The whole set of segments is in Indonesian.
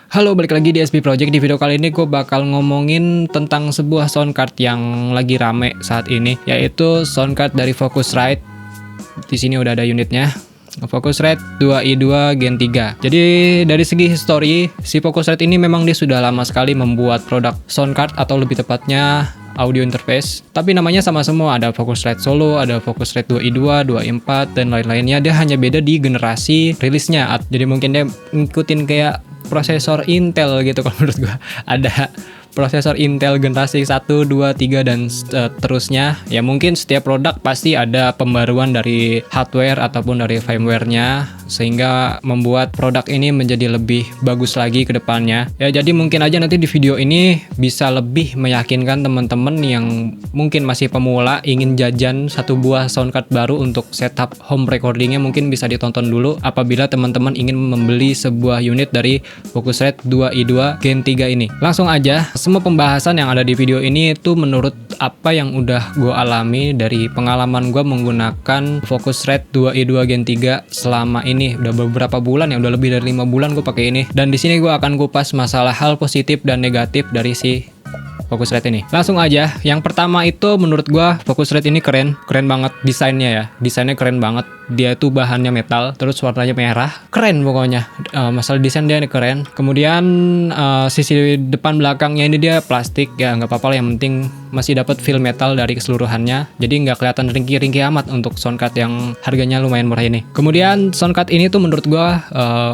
Halo, balik lagi di SP Project. Di video kali ini gue bakal ngomongin tentang sebuah soundcard yang lagi rame saat ini, yaitu soundcard dari Focusrite. Di sini udah ada unitnya. Focusrite 2i2 Gen 3. Jadi dari segi history, si Focusrite ini memang dia sudah lama sekali membuat produk soundcard atau lebih tepatnya audio interface. Tapi namanya sama semua, ada Focusrite Solo, ada Focusrite 2i2, 2i4 dan lain-lainnya. Dia hanya beda di generasi rilisnya. Jadi mungkin dia ngikutin kayak prosesor Intel gitu kalau menurut gua. Ada prosesor Intel generasi 1, 2, 3 dan terusnya. Ya mungkin setiap produk pasti ada pembaruan dari hardware ataupun dari firmware-nya sehingga membuat produk ini menjadi lebih bagus lagi ke depannya. Ya jadi mungkin aja nanti di video ini bisa lebih meyakinkan teman-teman yang mungkin masih pemula ingin jajan satu buah soundcard baru untuk setup home recordingnya, mungkin bisa ditonton dulu apabila teman-teman ingin membeli sebuah unit dari Focusrite 2i2 Gen 3 ini. Langsung aja, semua pembahasan yang ada di video ini itu menurut apa yang udah gue alami dari pengalaman gue menggunakan Focusrite 2i2 Gen 3 selama ini. Udah beberapa bulan ya, udah lebih dari 5 bulan gue pakai ini. Dan di sini gue akan kupas masalah hal positif dan negatif dari si Focusrite ini. Langsung aja, yang pertama itu menurut gua Focusrite ini keren banget desainnya ya. Desainnya keren banget. Dia itu bahannya metal, terus warnanya merah. Keren pokoknya. Masalah desain dia ini keren. Kemudian sisi depan belakangnya ini dia plastik ya, nggak apa-apa lah, yang penting masih dapat feel metal dari keseluruhannya. Jadi nggak kelihatan ringkih-ringkih amat untuk soundcard yang harganya lumayan murah ini. Kemudian soundcard ini tuh menurut gua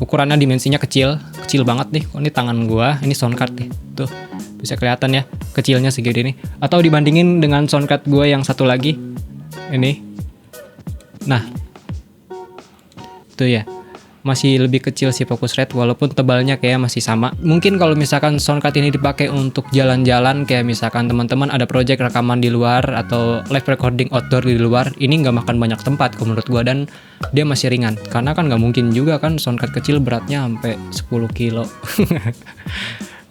ukurannya dimensinya kecil banget nih. Oh, ini tangan gua, ini soundcard nih. Tuh. Bisa kelihatan ya, kecilnya segini nih. Atau dibandingin dengan soundcard gue yang satu lagi, ini. Nah, itu ya, masih lebih kecil sih Focusrite, walaupun tebalnya kayak masih sama. Mungkin kalau misalkan soundcard ini dipakai untuk jalan-jalan, kayak misalkan teman-teman ada project rekaman di luar atau live recording outdoor di luar, ini nggak makan banyak tempat kalau menurut gue, dan dia masih ringan. Karena kan nggak mungkin juga kan soundcard kecil beratnya sampai 10 kilo.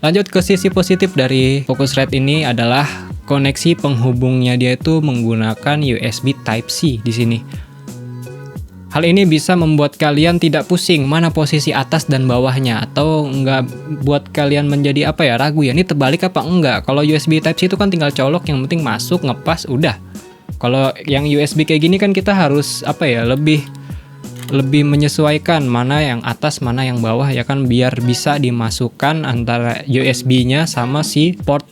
Lanjut ke sisi positif dari Focusrite ini adalah koneksi penghubungnya, dia itu menggunakan USB Type-C di sini. Hal ini bisa membuat kalian tidak pusing mana posisi atas dan bawahnya, atau nggak buat kalian menjadi ragu ya, ini terbalik apa enggak. Kalau USB Type-C itu kan tinggal colok, yang penting masuk, ngepas, udah. Kalau yang USB kayak gini kan kita harus lebih menyesuaikan mana yang atas mana yang bawah ya kan, biar bisa dimasukkan antara USB-nya sama si port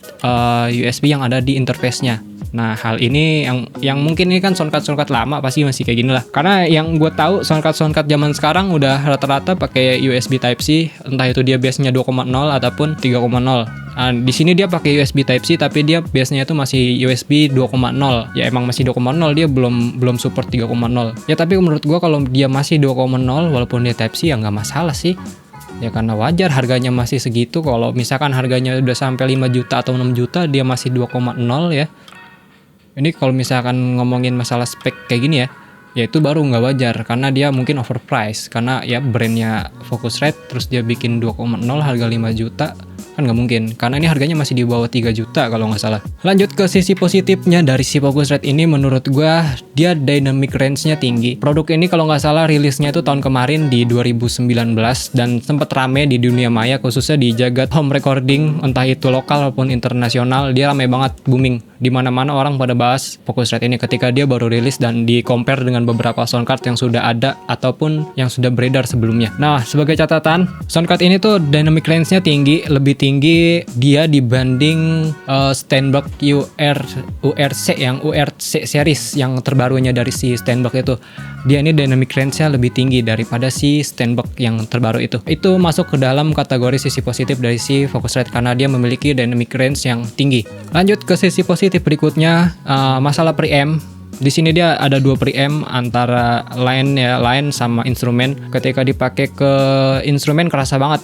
USB yang ada di interface-nya. Nah, hal ini yang mungkin ini kan soundcard lama pasti masih kayak gini lah. Karena yang gue tahu soundcard zaman sekarang udah rata-rata pakai USB Type-C, entah itu dia base-nya 2.0 ataupun 3.0. Nah, di sini dia pakai USB Type-C tapi dia base-nya itu masih USB 2.0. Ya emang masih 2.0, dia belum support 3.0. Ya tapi menurut gue kalau dia masih 2.0 walaupun dia Type-C ya nggak masalah sih. Ya karena wajar harganya masih segitu. Kalau misalkan harganya udah sampai 5 juta atau 6 juta dia masih 2.0 ya. Ini kalau misalkan ngomongin masalah spek kayak gini ya itu baru nggak wajar, karena dia mungkin overpriced, karena ya brandnya Focusrite terus dia bikin 2.0 harga 5 juta kan nggak mungkin, karena ini harganya masih di bawah 3 juta kalau nggak salah. Lanjut ke sisi positifnya dari si Focusrite ini, menurut gua dia dynamic range-nya tinggi. Produk ini kalau nggak salah rilisnya itu tahun kemarin di 2019 dan sempat rame di dunia maya, khususnya di jagat home recording entah itu lokal maupun internasional. Dia rame banget, booming, di mana-mana orang pada bahas Focusrite ini ketika dia baru rilis dan di compare dengan beberapa soundcard yang sudah ada ataupun yang sudah beredar sebelumnya. Nah, sebagai catatan, soundcard ini tuh dynamic range-nya tinggi, lebih tinggi dia dibanding Steinberg URC yang URC series yang terbarunya dari si Steinberg itu. Dia ini dynamic range-nya lebih tinggi daripada si Steinberg yang terbaru itu. Itu masuk ke dalam kategori sisi positif dari si Focusrite karena dia memiliki dynamic range yang tinggi. Lanjut ke sisi positif berikutnya, masalah preamp. Di sini dia ada 2 preamp antara line sama instrumen. Ketika dipakai ke instrumen kerasa banget.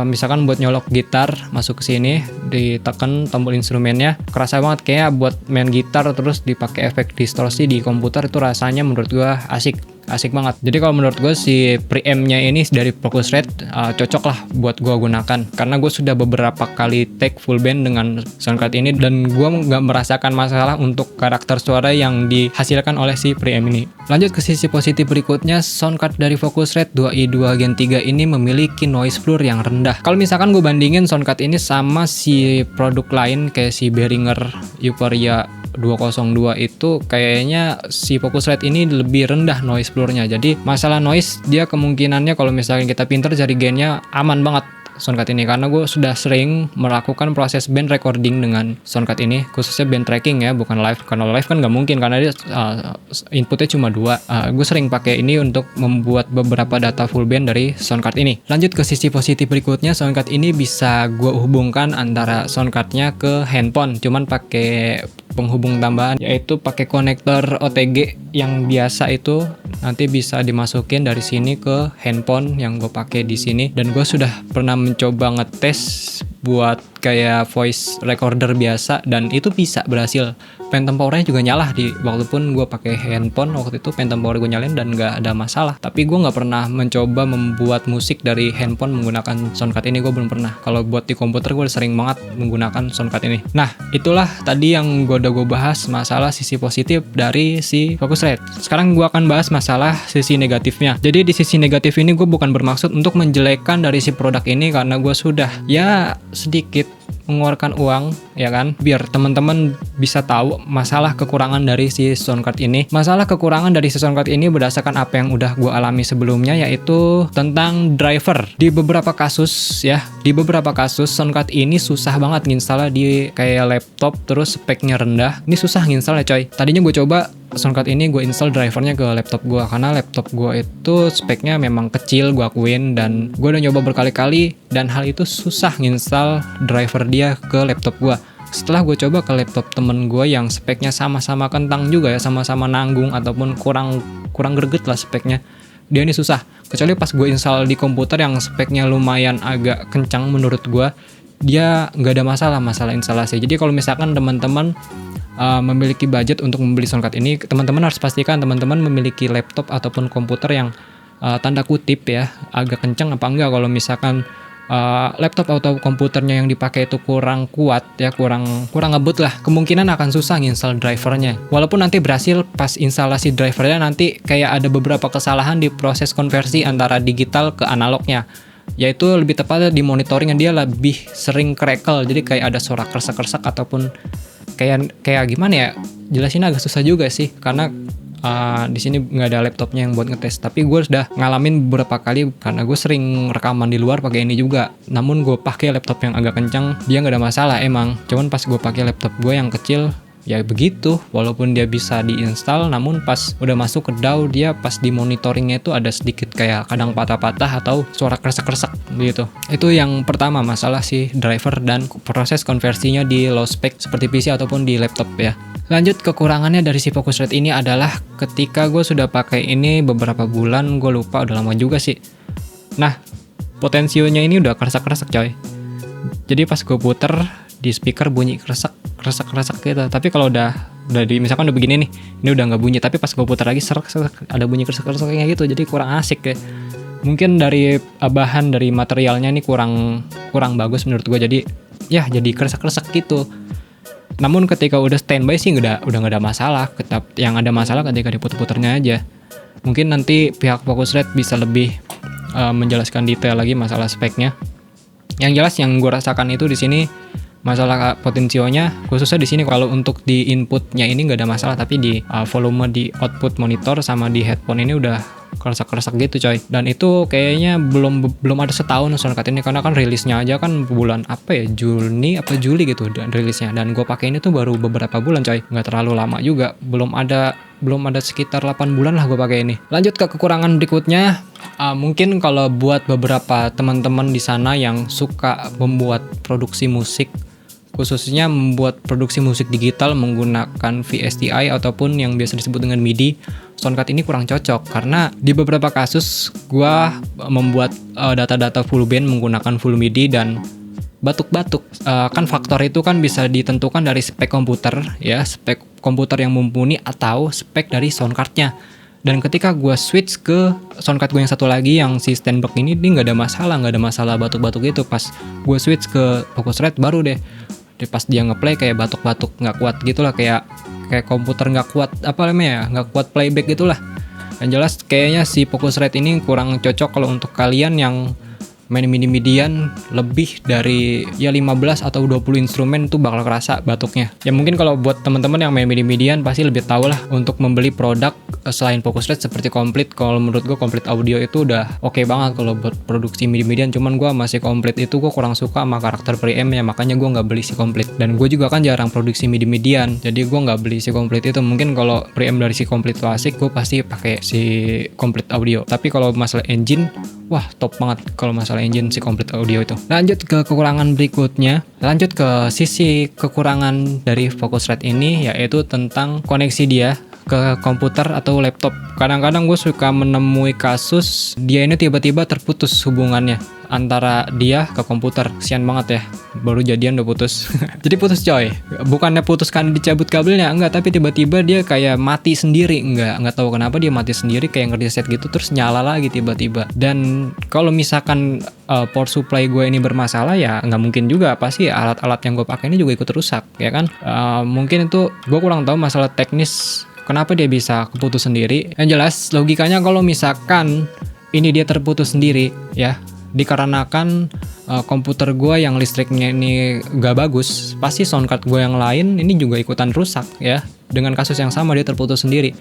Misalkan buat nyolok gitar masuk ke sini, ditekan tombol instrumennya, kerasa banget kayak buat main gitar terus dipakai efek distorsi di komputer, itu rasanya menurut gua asik. asik banget. Jadi kalau menurut gue si preamp-nya ini dari Focusrite cocok lah buat gue gunakan, karena gue sudah beberapa kali take full band dengan sound card ini dan gue nggak merasakan masalah untuk karakter suara yang dihasilkan oleh si preamp ini. Lanjut ke sisi positif berikutnya, sound card dari Focusrite 2i2 Gen 3 ini memiliki noise floor yang rendah. Kalau misalkan gue bandingin sound card ini sama si produk lain kayak si Behringer Euphoria 202 itu kayaknya si Focusrite ini lebih rendah noise floor-nya. Jadi masalah noise dia kemungkinannya kalau misalnya kita pinter cari gain-nya aman banget sound card ini, karena gue sudah sering melakukan proses band recording dengan sound card ini, khususnya band tracking ya, bukan live. Karena live kan nggak mungkin karena dia inputnya cuma 2. Gue sering pakai ini untuk membuat beberapa data full band dari sound card ini. Lanjut ke sisi positif berikutnya, sound card ini bisa gue hubungkan antara sound cardnya ke handphone, cuman pakai penghubung tambahan, yaitu pakai konektor OTG yang biasa itu nanti bisa dimasukin dari sini ke handphone yang gue pakai di sini. Dan gue sudah pernah mencoba ngetes buat kayak voice recorder biasa dan itu bisa berhasil. Phantom power-nya juga nyala walaupun gue pakai handphone waktu itu, phantom power gue nyalain dan nggak ada masalah. Tapi gue nggak pernah mencoba membuat musik dari handphone menggunakan sound card ini, gue belum pernah. Kalau buat di komputer gue sering banget menggunakan sound card ini. Nah, itulah tadi yang gue bahas masalah sisi positif dari si Focusrite. Sekarang gue akan bahas masalah sisi negatifnya. Jadi di sisi negatif ini gue bukan bermaksud untuk menjelekkan dari si produk ini, karena gue sudah ya sedikit mengeluarkan uang ya kan, biar teman-teman bisa tahu masalah kekurangan dari si sound card ini. Masalah kekurangan dari si sound card ini berdasarkan apa yang udah gue alami sebelumnya, yaitu tentang driver. Di beberapa kasus sound card ini susah banget nginstal di kayak laptop, terus speknya rendah. Ini susah nginstal ya coy. Tadinya gue coba sound card ini gue install drivernya ke laptop gue, karena laptop gue itu speknya memang kecil, gue akuin, dan gue udah nyoba berkali-kali dan hal itu susah nginstal driver dia ke laptop gue. Setelah gue coba ke laptop temen gue yang speknya sama-sama kentang juga ya, sama-sama nanggung ataupun kurang greget lah speknya, dia ini susah. Kecuali pas gue install di komputer yang speknya lumayan agak kencang menurut gue, dia nggak ada masalah instalasi. Jadi kalau misalkan teman-teman memiliki budget untuk membeli sound card ini, teman-teman harus pastikan teman-teman memiliki laptop ataupun komputer yang tanda kutip ya agak kencang apa enggak. Kalau misalkan laptop atau komputernya yang dipakai itu kurang kuat ya, kurang ngebut lah, kemungkinan akan susah nginstal drivernya. Walaupun nanti berhasil pas instalasi drivernya, nanti kayak ada beberapa kesalahan di proses konversi antara digital ke analognya, yaitu lebih tepatnya di monitoringnya dia lebih sering crackle. Jadi kayak ada suara kersek-kersek ataupun kayak gimana ya, jelasin agak susah juga sih karena di sini nggak ada laptopnya yang buat ngetes. Tapi gue sudah ngalamin beberapa kali karena gue sering rekaman di luar pakai ini juga. Namun gue pakai laptop yang agak kencang, dia nggak ada masalah emang. Cuman pas gue pakai laptop gue yang kecil, ya begitu. Walaupun dia bisa diinstal, namun pas udah masuk ke DAW, dia pas di monitoringnya itu ada sedikit kayak kadang patah-patah atau suara kresek-kresek gitu. Itu yang pertama, masalah si driver dan proses konversinya di low spec seperti PC ataupun di laptop ya. Lanjut, kekurangannya dari si Focusrite ini adalah ketika gue sudah pakai ini beberapa bulan, gue lupa udah lama juga sih. Nah, potensionya ini udah kresek-kresek coy. Jadi pas gue puter di speaker bunyi kresek gitu. Tapi kalau udah misalkan udah begini nih, ini udah nggak bunyi. Tapi pas gue putar lagi serak ada bunyi kresek-kreseknya gitu. Jadi kurang asik ya. Mungkin dari bahan dari materialnya nih kurang bagus menurut gue. Jadi ya jadi kresek-kresek gitu. Namun ketika udah standby sih udah nggak ada masalah. Yang ada masalah ketika diputer-puternya aja. Mungkin nanti pihak Focusrite bisa lebih menjelaskan detail lagi masalah speknya. Yang jelas yang gue rasakan itu di sini masalah potensionya, khususnya di sini kalau untuk di inputnya ini nggak ada masalah, tapi di volume di output monitor sama di headphone ini udah keresak gitu coy. Dan itu kayaknya belum ada setahun sound card ini, karena kan rilisnya aja kan bulan apa ya, Juni apa Juli gitu dan rilisnya, dan gue pakai ini tuh baru beberapa bulan coy, nggak terlalu lama juga, belum ada sekitar 8 bulan lah gue pakai ini. Lanjut ke kekurangan berikutnya, mungkin kalau buat beberapa teman-teman di sana yang suka membuat produksi musik, khususnya membuat produksi musik digital menggunakan VSTI ataupun yang biasa disebut dengan MIDI, sound card ini kurang cocok. Karena di beberapa kasus gua membuat data-data full band menggunakan full MIDI dan batuk-batuk. Kan faktor itu kan bisa ditentukan dari spek komputer ya, spek komputer yang mumpuni atau spek dari sound cardnya. Dan ketika gue switch ke soundcard gue yang satu lagi yang si Steinberg ini, dia nggak ada masalah batuk-batuk gitu. Pas gue switch ke Focusrite baru deh pas dia ngeplay kayak batuk-batuk nggak kuat gitulah, kayak komputer nggak kuat apa namanya ya, nggak kuat playback gitulah. Yang jelas kayaknya si Focusrite ini kurang cocok kalau untuk kalian yang main midi-midian lebih dari ya 15 atau 20 instrumen tuh bakal kerasa batuknya. Ya mungkin kalau buat teman-teman yang main midi-midian pasti lebih tahu lah untuk membeli produk selain Focusrite seperti Komplite. Kalau menurut gue Komplite Audio itu udah oke banget kalau buat produksi midi-midian, cuman gue masih Komplite itu gue kurang suka sama karakter preamp ya, makanya gue nggak beli si Komplite. Dan gue juga kan jarang produksi midi-midian, jadi gue nggak beli si Komplite itu. Mungkin kalau preamp dari si Komplite klasik gue pasti pakai si Komplite Audio. Tapi kalau masalah engine, wah top banget kalau masalah engine si Komplite Audio itu. Lanjut ke kekurangan berikutnya. Lanjut ke sisi kekurangan dari Focusrite ini, yaitu tentang koneksi dia ke komputer atau laptop. Kadang-kadang gue suka menemui kasus dia ini tiba-tiba terputus hubungannya antara dia ke komputer. Kasian banget ya, baru jadian udah putus. Jadi putus coy, bukannya putus kan dicabut kabelnya, enggak, tapi tiba-tiba dia kayak mati sendiri. Enggak tahu kenapa dia mati sendiri, kayak nge-reset gitu terus nyala lagi tiba-tiba. Dan kalau misalkan power supply gue ini bermasalah ya nggak mungkin juga, pasti alat-alat yang gue pakai ini juga ikut rusak ya kan. Mungkin itu gue kurang tahu masalah teknis kenapa dia bisa keputus sendiri. Yang jelas logikanya kalau misalkan ini dia terputus sendiri ya, dikarenakan komputer gue yang listriknya ini gak bagus, pasti soundcard gue yang lain ini juga ikutan rusak ya. Dengan kasus yang sama dia terputus sendiri.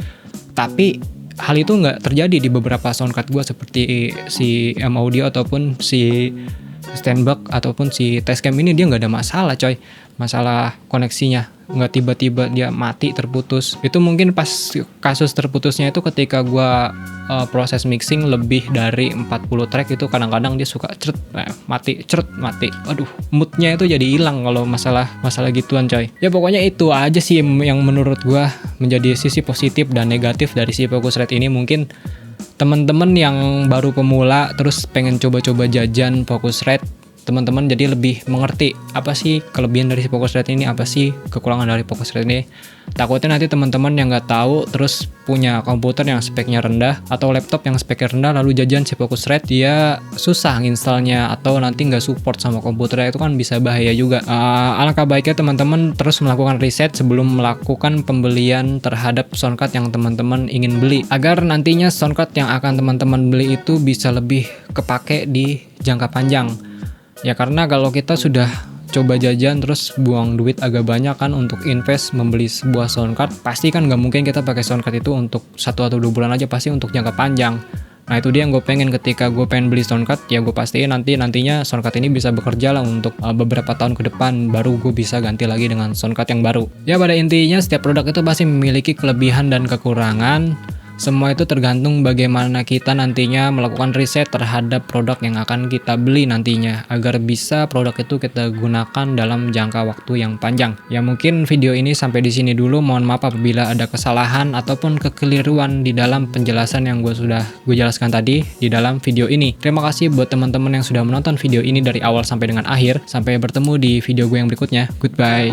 Tapi hal itu nggak terjadi di beberapa soundcard gue seperti si M Audio ataupun si Steinberg ataupun si Tascam ini, dia nggak ada masalah coy. Masalah koneksinya nggak tiba-tiba dia mati terputus. Itu mungkin pas kasus terputusnya itu ketika gue proses mixing lebih dari 40 track, itu kadang-kadang dia suka mati. Aduh, moodnya itu jadi hilang kalau masalah gituan coy. Ya pokoknya itu aja sih yang menurut gue menjadi sisi positif dan negatif dari si Focusrite ini. Mungkin teman-teman yang baru pemula terus pengen coba-coba jajan Focusrite, teman-teman jadi lebih mengerti apa sih kelebihan dari si Focusrite ini, apa sih kekurangan dari Focusrite ini. Takutnya nanti teman-teman yang nggak tahu terus punya komputer yang speknya rendah atau laptop yang speknya rendah lalu jajan si Focusrite, dia susah nginstalnya atau nanti nggak support sama komputernya, itu kan bisa bahaya juga. Alangkah baiknya teman-teman terus melakukan riset sebelum melakukan pembelian terhadap soundcard yang teman-teman ingin beli, agar nantinya soundcard yang akan teman-teman beli itu bisa lebih kepake di jangka panjang. Ya karena kalau kita sudah coba jajan terus buang duit agak banyak kan untuk invest membeli sebuah soundcard, pasti kan nggak mungkin kita pakai soundcard itu untuk 1 atau 2 bulan aja, pasti untuk jangka panjang. Nah itu dia yang gue pengen ketika gue pengen beli soundcard, ya gue pastiin nantinya soundcard ini bisa bekerja lah untuk beberapa tahun ke depan, baru gue bisa ganti lagi dengan soundcard yang baru. Ya pada intinya setiap produk itu pasti memiliki kelebihan dan kekurangan. Semua itu tergantung bagaimana kita nantinya melakukan riset terhadap produk yang akan kita beli nantinya, agar bisa produk itu kita gunakan dalam jangka waktu yang panjang. Ya mungkin video ini sampai di sini dulu. Mohon maaf apabila ada kesalahan ataupun kekeliruan di dalam penjelasan yang gue jelaskan tadi di dalam video ini. Terima kasih buat teman-teman yang sudah menonton video ini dari awal sampai dengan akhir. Sampai bertemu di video gue yang berikutnya. Goodbye.